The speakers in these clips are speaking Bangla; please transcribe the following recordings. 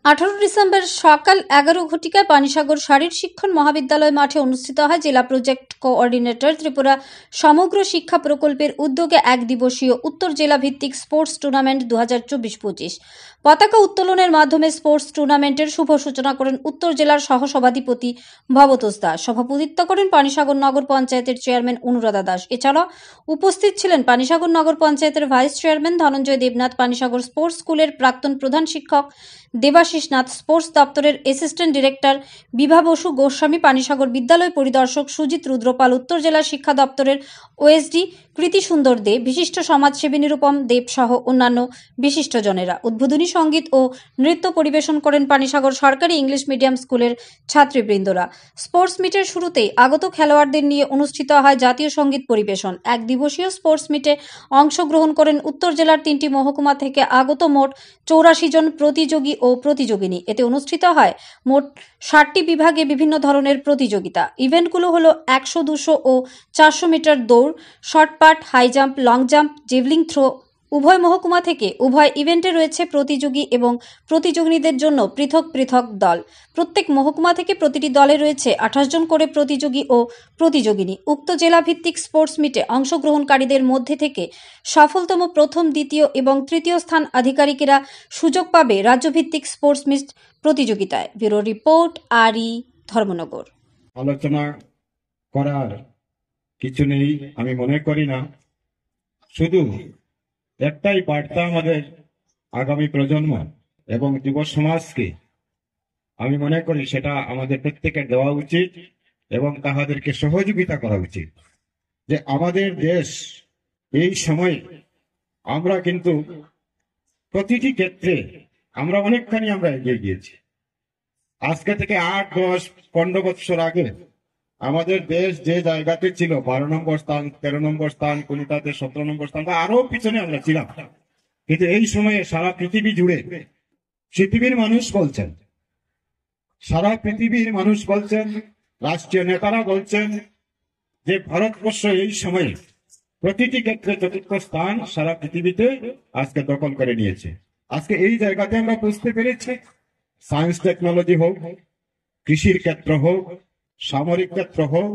18 ডিসেম্বর সকাল 11 ঘটিকায় পানিসাগর শারীর শিক্ষণ মহাবিদ্যালয় মাঠে অনুষ্ঠিত হয় জেলা প্রজেক্ট কোঅর্ডিনেটর ত্রিপুরা সমগ্র শিক্ষা প্রকল্পের উদ্যোগে এক দিবসীয় উত্তর জেলা ভিত্তিক স্পোর্টস টুর্নামেন্ট 2024-25। পতাকা উত্তোলনের মাধ্যমে স্পোর্টস টুর্নামেন্টের শুভ সূচনা করেন উত্তর জেলার সহসভাধিপতি ভবতোষ দাস। সভাপতিত্ব করেন পানিসাগর নগর পঞ্চায়েতের চেয়ারম্যান অনুরাধা দাস। এছাড়া উপস্থিত ছিলেন পানিসাগর নগর পঞ্চায়েতের vice chairman Dhananjay Debnath, Panisagar sports স্কুলের প্রাক্তন প্রধান শিক্ষক দেবাশিস নাথ, স্পোর্টস দপ্তরের অ্যাসিস্ট্যান্ট ডিরেক্টর বিভা বসু গোস্বামী, পানিসাগর বিদ্যালয় পরিদর্শক সুজিত রুদ্রপাল, উত্তর জেলা শিক্ষা দপ্তরের ওএসডি কৃতি সুন্দর দে, বিশিষ্ট সমাজসেবী নিরুপম দেব সহ অন্যান্য বিশিষ্টজনেরা। উদ্বোধনী সঙ্গীত ও নৃত্য পরিবেশন করেন পানিসাগর সরকারি ইংলিশ মিডিয়াম স্কুলের ছাত্রীবৃন্দরা। স্পোর্টস মিটের শুরুতেই আগত খেলোয়াড়দের নিয়ে অনুষ্ঠিত হয় জাতীয় সঙ্গীত পরিবেশন। এক দিবসীয় স্পোর্টস মিটে অংশগ্রহণ করেন উত্তর জেলার 3টি মহকুমা থেকে আগত মোট 84 জন প্রতিযোগী ও প্রতিযোগিনী। এতে অনুষ্ঠিত হয় মোট 60টি বিভাগে বিভিন্ন ধরনের প্রতিযোগিতা। ইভেন্টগুলো হলো 100, 200 ও 400 মিটার দৌড়, shot put, high jump, long jump, javelin throw. উভয় মহকুমা থেকে উভয় ইভেন্টে রয়েছে প্রতিযোগী এবং প্রতিযোগিনীদের জন্য পৃথক পৃথক দল। প্রত্যেক মহকুমা থেকে প্রতিটি দলে রয়েছে 28 জন করে প্রতিযোগী ও প্রতিযোগিনী। উক্ত জেলা ভিত্তিক স্পোর্টস মিটে অংশগ্রহণকারীদের মধ্যে থেকে সফলতম প্রথম, দ্বিতীয় এবং তৃতীয় স্থান আধিকারিকেরা সুযোগ পাবে রাজ্যভিত্তিক স্পোর্টস মিট প্রতিযোগিতায়। ব্যুরো রিপোর্ট, আরই, ধর্মনগর। আলোচনা করার কিছু নেই আমি মনে করি না, শুধু একটাই বার্তা আমাদের আগামী প্রজন্ম এবং যুব সমাজকে আমি মনে করি সেটা আমাদের প্রত্যেকের দেওয়া উচিত এবং তাহাদেরকে সহযোগিতা করা উচিত যে আমাদের দেশ এই সময় আমরা কিন্তু প্রতিটি ক্ষেত্রে আমরা অনেকখানি আমরা এগিয়ে গিয়েছি। আজকে থেকে 8, 10, 15 বছর আগে আমাদের দেশ যে জায়গাতে ছিল 12 নম্বর স্থান, 13 নম্বর স্থান, কোনটাতে 17 নম্বর স্থান, বা আরো পিছনে আমরা ছিলাম। কিন্তু এই সময়ে সারা পৃথিবী জুড়ে পৃথিবীর মানুষ বলছেন, সারা পৃথিবীর মানুষ বলছেন, রাষ্ট্রীয় নেতারা বলছেন যে ভারতবর্ষ এই সময়ে প্রতিটি ক্ষেত্রে চতুর্থ স্থান সারা পৃথিবীতে আজকে দখল করে নিয়েছে। আজকে এই জায়গাতে আমরা বুঝতে পেরেছি, সায়েন্স টেকনোলজি হোক, কৃষির ক্ষেত্র হোক, সামরিক ক্ষেত্র হোক,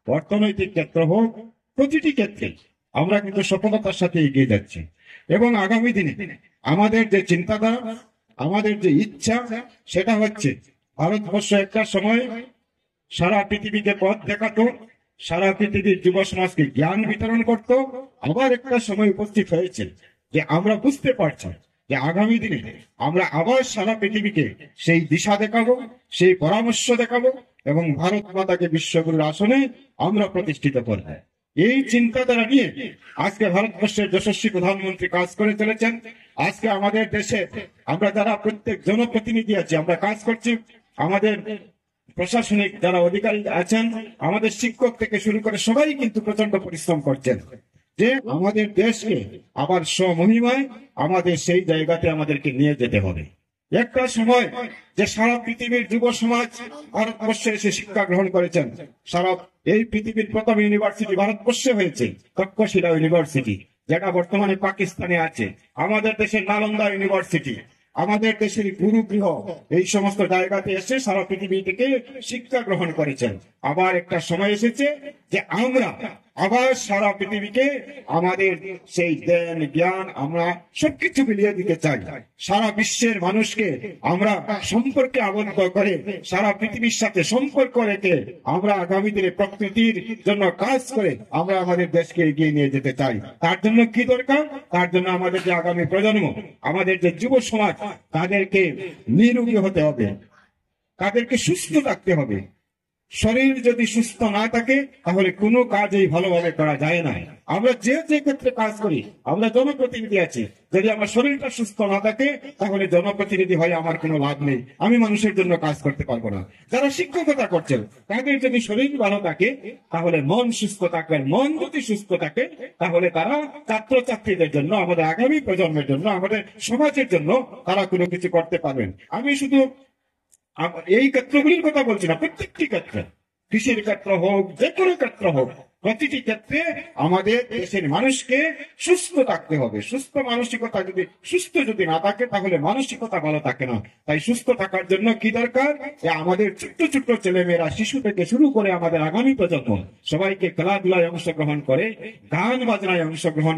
অর্থনৈতিক ক্ষেত্র হোক, প্রতিটি ক্ষেত্রে আমরা কিন্তু সফলতার সাথে এগিয়ে যাচ্ছি। এবং আগামী দিনে আমাদের যে চিন্তাধারা, আমাদের যে ইচ্ছা, সেটা হচ্ছে ভারতবর্ষ একটা সময় সারা পৃথিবীকে পথ দেখাতো, সারা পৃথিবীর যুব সমাজকে জ্ঞান বিতরণ করত। আবার একটা সময় উপস্থিত হয়েছে যে আমরা বুঝতে পারছি যে আগামী দিনে আমরা আবার সারা পৃথিবীকে সেই দিশা দেখাবো, সেই পরামর্শ দেখাবো এবং ভারত মাতাকে বিশ্বগুরুর আসনে আমরা প্রতিষ্ঠিত করব। এই চিন্তাধারা নিয়ে আজকে ভারতবর্ষের যশস্বী প্রধানমন্ত্রী কাজ করে চলেছেন। আজকে আমাদের দেশে আমরা যারা প্রত্যেক জনপ্রতিনিধি আছি, আমরা কাজ করছি। আমাদের প্রশাসনিক যারা অধিকারী আছেন, আমাদের শিক্ষক থেকে শুরু করে সবাই কিন্তু প্রচন্ড পরিশ্রম করছেন যে আমাদের দেশকে আবার স্বমহিমায় আমাদের সেই জায়গাতে আমাদেরকে নিয়ে যেতে হবে। একটা সময় যে সারা পৃথিবীর যুব সমাজ ভারতবর্ষে এসে শিক্ষা গ্রহণ করেছেন। সারা এই পৃথিবীর প্রথম ইউনিভার্সিটি ভারতবর্ষে হয়েছে, তক্ষশিলা ইউনিভার্সিটি, যেটা বর্তমানে পাকিস্তানে আছে। আমাদের দেশের নালন্দা ইউনিভার্সিটি, আমাদের দেশের গুরুগৃহ, এই সমস্ত জায়গাতে এসে সারা পৃথিবী থেকে শিক্ষা গ্রহণ করেছেন। আবার একটা সময় এসেছে যে আমরা আবার সারা পৃথিবীকে আমাদের সেই জ্ঞান, জ্ঞান আমরা সবকিছু মিলিয়ে দিতে চাই। সারা বিশ্বের মানুষকে আমরা সম্পর্কে আবদ্ধ করে সারা পৃথিবীর সাথে সম্পর্ক রেখে আমরা আগামী দিনে প্রকৃতির জন্য কাজ করে আমরা আমাদের দেশকে এগিয়ে নিয়ে যেতে চাই। তার জন্য কি দরকার? তার জন্য আমাদের যে আগামী প্রজন্ম, আমাদের যে যুব সমাজ, তাদেরকে নিরোগী হতে হবে, তাদেরকে সুস্থ রাখতে হবে। শরীর যদি সুস্থ না থাকে তাহলে কোনো কাজই ভালোভাবে করা যায় না। আমরা যে যে ক্ষেত্রে কাজ করি, আমরা জনপ্রতিনিধি আছি, যদি আমার শরীরটা সুস্থ না থাকে তাহলে জনপ্রতিনিধি হয়ে আমার কোনো লাভ নেই, আমি মানুষের জন্য কাজ করতে পারবো না। যারা শিক্ষকতা করছেন তাদের যদি শরীর ভালো থাকে তাহলে মন সুস্থ থাকবেন, মন যদি সুস্থ থাকে তাহলে তারা ছাত্রছাত্রীদের জন্য, আমাদের আগামী প্রজন্মের জন্য, আমাদের সমাজের জন্য তারা কোনো কিছু করতে পারবেন। আমি শুধু এই ক্ষেত্রগুলির কথা বলছি না, প্রত্যেকটি ক্ষেত্রে, কৃষির ক্ষেত্র হোক, যে কোনো ক্ষেত্র হোক, প্রতিটি ক্ষেত্রে আমাদের দেশের মানুষকে সুস্থ থাকতে হবে। সুস্থ মানসিকতা যদি না থাকে তাহলে মানসিকতা ভালো থাকে না। তাই সুস্থ থাকার জন্য কি দরকার, যে আমাদের ছোট্ট ছোট্ট ছেলেমেয়েরা, শিশু থেকে শুরু করে আমাদের আগামী প্রজন্ম সবাইকে খেলাধুলায় অংশগ্রহণ করে, গান বাজনায় অংশগ্রহণ